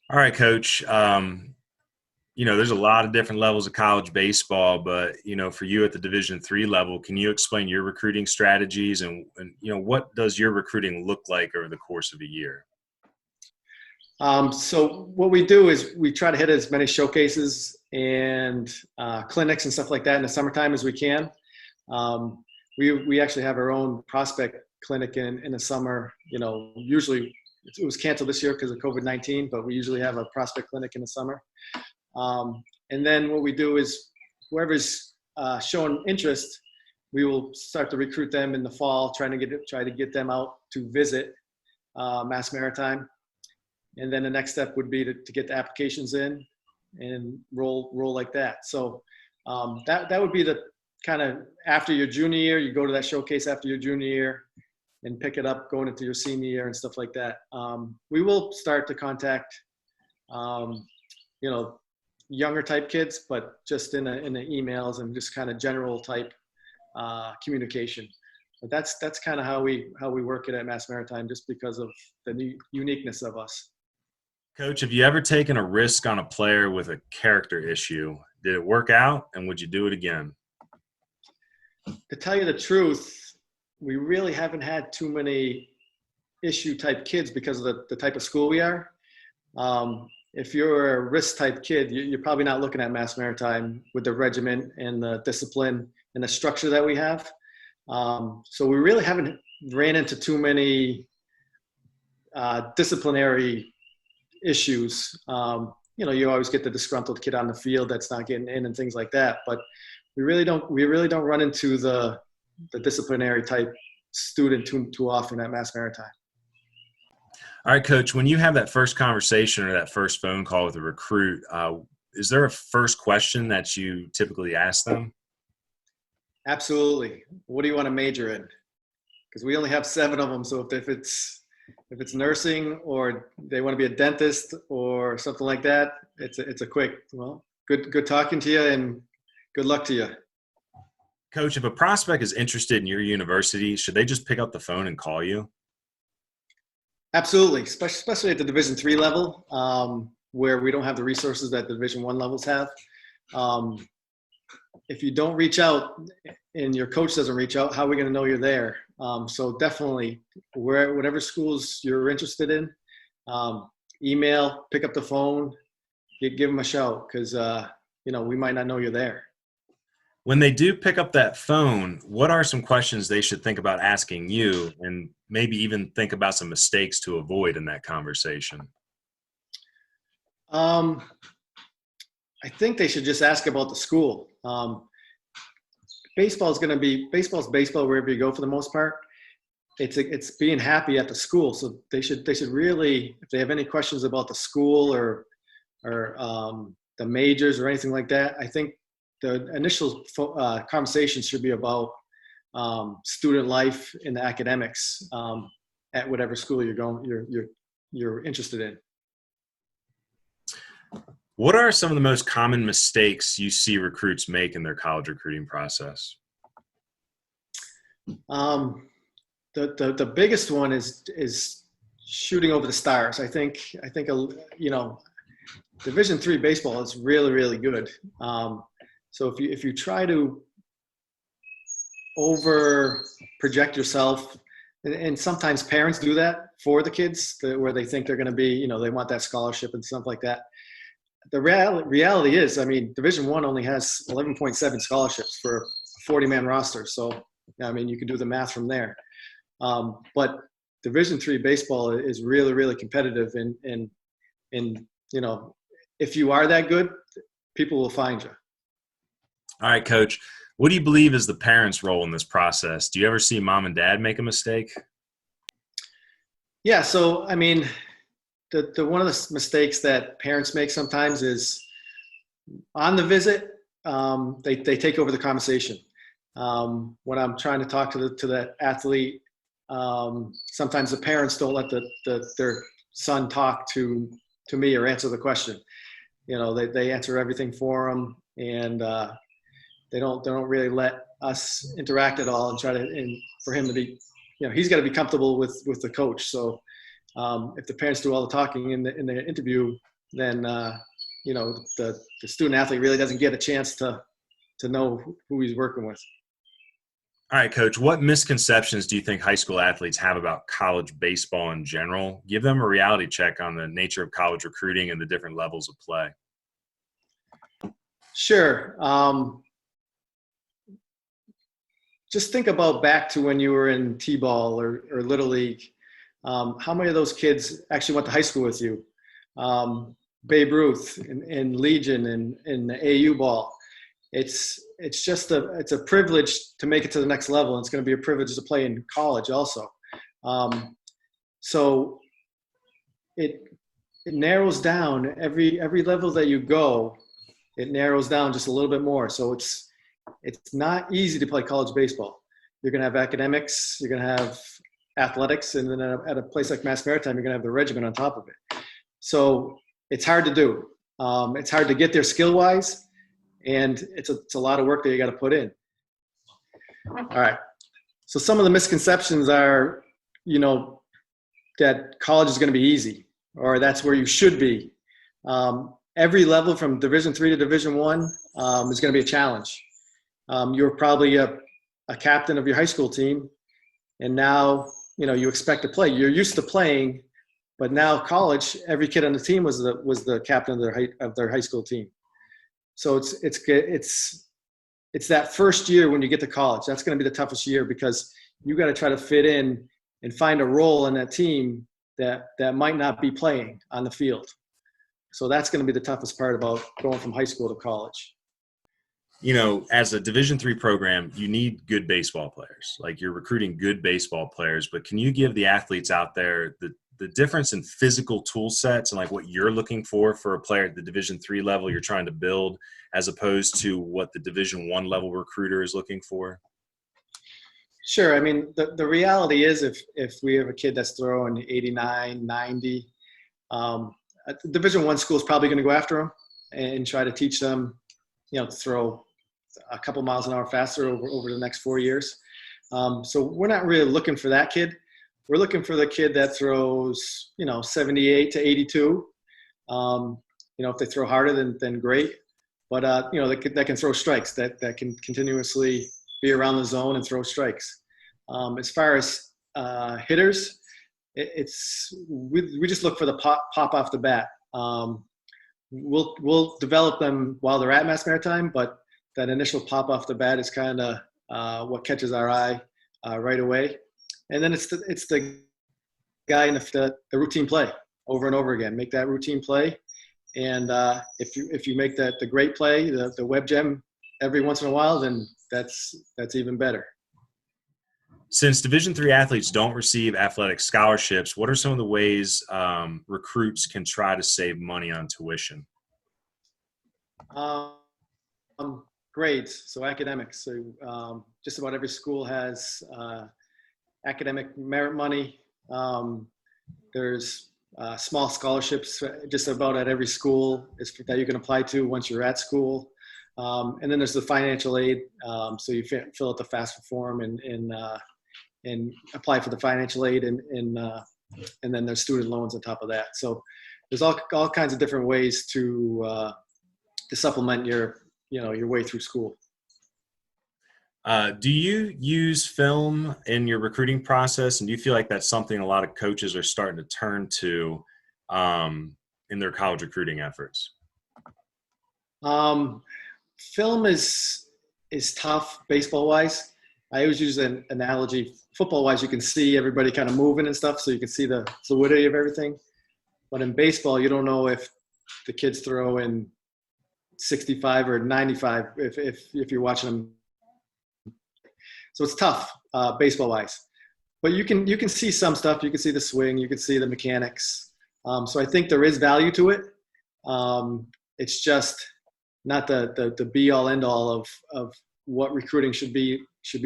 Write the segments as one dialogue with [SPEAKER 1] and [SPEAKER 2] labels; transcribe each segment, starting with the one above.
[SPEAKER 1] All right, Coach. There's a lot of different levels of college baseball, but for you at the Division III level, can you explain your recruiting strategies and what does your recruiting look like over the course of a year?
[SPEAKER 2] So what we do is we try to hit as many showcases and clinics and stuff like that in the summertime as we can. We actually have our own prospect clinic in the summer. Usually it was canceled this year because of COVID-19, but we usually have a prospect clinic in the summer. And then what we do is whoever's showing interest, we will start to recruit them in the fall, try to get them out to visit Mass Maritime. And then the next step would be to get the applications in and roll like that. So that would be the kind of after your junior year, you go to that showcase after your junior year and pick it up going into your senior year and stuff like that. We will start to contact, younger type kids, but just in the emails and just kind of general type communication. But that's kind of how we work it at Mass Maritime, just because of the uniqueness of us.
[SPEAKER 1] Coach, have you ever taken a risk on a player with a character issue? Did it work out, and would you do it again?
[SPEAKER 2] To tell you the truth, we really haven't had too many issue type kids because of the type of school we are. If you're a risk type kid, you're probably not looking at Mass Maritime with the regiment and the discipline and the structure that we have. So we really haven't ran into too many disciplinary issues. You always get the disgruntled kid on the field that's not getting in and things like that, but we really don't run into the disciplinary type student too often at Mass Maritime.
[SPEAKER 1] All right, Coach, when you have that first conversation or that first phone call with a recruit, is there a first question that you typically ask them?
[SPEAKER 2] Absolutely. What do you want to major in? Because we only have 7 of them. So if it's nursing or they want to be a dentist or something like that, it's a quick, well, good talking to you and good luck to you.
[SPEAKER 1] Coach, if a prospect is interested in your university, should they just pick up the phone and call you?
[SPEAKER 2] Absolutely, especially at the Division III level, where we don't have the resources that the Division I levels have. If you don't reach out and your coach doesn't reach out, how are we going to know you're there? So definitely, whatever schools you're interested in, email, pick up the phone, give them a shout, because we might not know you're there.
[SPEAKER 1] When they do pick up that phone, what are some questions they should think about asking you, and maybe even think about some mistakes to avoid in that conversation?
[SPEAKER 2] I think they should just ask about the school. Baseball's baseball wherever you go for the most part. It's being happy at the school. So they should really, if they have any questions about the school or the majors or anything like that, I think the initial conversation should be about student life and the academics at whatever school you're interested in.
[SPEAKER 1] What are some of the most common mistakes you see recruits make in their college recruiting process?
[SPEAKER 2] The biggest one is shooting over the stars. I think Division III baseball is really, really good. So if you try to over project yourself, and sometimes parents do that for the kids, where they think they're going to be, they want that scholarship and stuff like that. The reality is, Division I only has 11.7 scholarships for a 40-man roster. So, you can do the math from there. But Division III baseball is really, really competitive. And if you are that good, people will find you.
[SPEAKER 1] All right, Coach. What do you believe is the parents' role in this process? Do you ever see mom and dad make a mistake?
[SPEAKER 2] Yeah. So, the one of the mistakes that parents make sometimes is on the visit, they take over the conversation. When I'm trying to talk to the athlete, sometimes the parents don't let their son talk to me or answer the question. They answer everything for them, and they don't really let us interact at all and for him to be, he's got to be comfortable with the coach. So if the parents do all the talking in the interview, then the student athlete really doesn't get a chance to know who he's working with.
[SPEAKER 1] All right, Coach, what misconceptions do you think high school athletes have about college baseball in general? Give them a reality check on the nature of college recruiting and the different levels of play.
[SPEAKER 2] Sure. Just think about back to when you were in T-ball or Little League. How many of those kids actually went to high school with you? Babe Ruth and Legion and the AU ball. It's a privilege to make it to the next level, and it's going to be a privilege to play in college also. So it narrows down every level that you go. It narrows down just a little bit more. So it's not easy to play college baseball. You're going to have academics, you're going to have athletics, and then at a place like Mass Maritime, you're going to have the regiment on top of it. So it's hard to do. It's hard to get there skill-wise, and it's a lot of work that you got to put in. All right. So some of the misconceptions are, that college is going to be easy, or that's where you should be. Every level from Division III to Division I is going to be a challenge. You're probably a captain of your high school team, and now you expect to play. You're used to playing, but now college, every kid on the team was the captain of their high school team. So it's that first year when you get to college. That's going to be the toughest year, because you got to try to fit in and find a role in that team that might not be playing on the field. So that's going to be the toughest part about going from high school to college.
[SPEAKER 1] As a Division III program, you need good baseball players. Like, you're recruiting good baseball players, but can you give the athletes out there the difference in physical tool sets and like what you're looking for a player at the Division III level you're trying to build, as opposed to what the Division I level recruiter is looking for?
[SPEAKER 2] Sure. I mean, the reality is if we have a kid that's throwing 89, 90, the Division I school is probably going to go after them and try to teach them, to throw a couple miles an hour faster over the next 4 years. So we're not really looking for that kid. We're looking for the kid that throws, 78 to 82. If they throw harder, then great. But, that can throw strikes, that can continuously be around the zone and throw strikes. As far as hitters, we just look for the pop off the bat. We'll develop them while they're at Mass Maritime, but that initial pop off the bat is kind of what catches our eye right away. And then it's the guy in the routine play over and over again. Make that routine play, and if you make that the great play, the web gem every once in a while, then that's even better.
[SPEAKER 1] Since Division III athletes don't receive athletic scholarships, what are some of the ways recruits can try to save money on tuition?
[SPEAKER 2] Grades, so academics. So just about every school has academic merit money. There's small scholarships just about at every school that you can apply to once you're at school. And then there's the financial aid. So you fill out the FAFSA form and apply for the financial aid, and then there's student loans on top of that. So there's all kinds of different ways to supplement your way through school.
[SPEAKER 1] Do you use film in your recruiting process, and do you feel like that's something a lot of coaches are starting to turn to in their college recruiting efforts?
[SPEAKER 2] Film is tough baseball-wise. I always use an analogy. Football-wise, you can see everybody kind of moving and stuff, so you can see the fluidity of everything. But in baseball, you don't know if the kid's throwing 65 or 95 if you're watching them. So it's tough baseball-wise. But you can see some stuff. You can see the swing. You can see the mechanics. So I think there is value to it. It's just not the be-all, end-all of what recruiting should be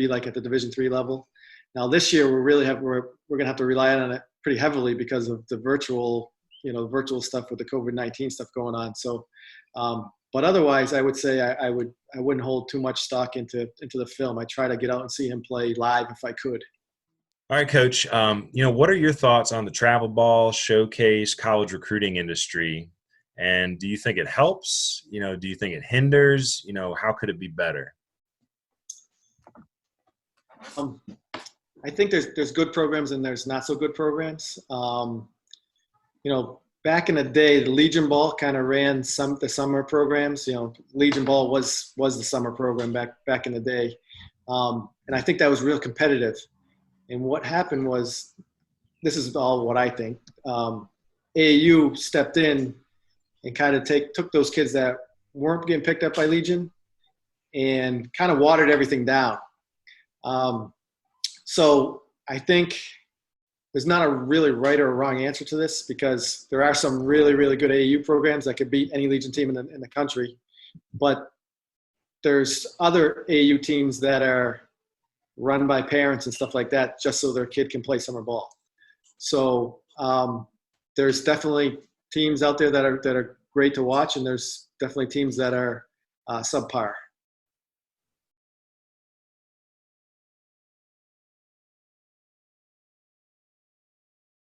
[SPEAKER 2] like at the Division III level. Now this year we're going to have to rely on it pretty heavily because of the virtual stuff with the COVID-19 stuff going on. So, but otherwise, I would say I wouldn't hold too much stock into the film. I try to get out and see him play live if I could.
[SPEAKER 1] All right, Coach. What are your thoughts on the travel ball, showcase, college recruiting industry, And do you think it helps? Do you think it hinders? How could it be better?
[SPEAKER 2] I think there's good programs and there's not so good programs. Back in the day, the Legion Ball kind of ran the summer programs. Legion Ball was the summer program back in the day, and I think that was real competitive. And what happened was, this is all what I think. AAU stepped in and kind of took those kids that weren't getting picked up by Legion and kind of watered everything down. So I think there's not a really right or wrong answer to this, because there are some really, really good AAU programs that could beat any Legion team in the country. But there's other AAU teams that are run by parents and stuff like that just so their kid can play summer ball. So there's definitely teams out there that are great to watch, and there's definitely teams that are subpar.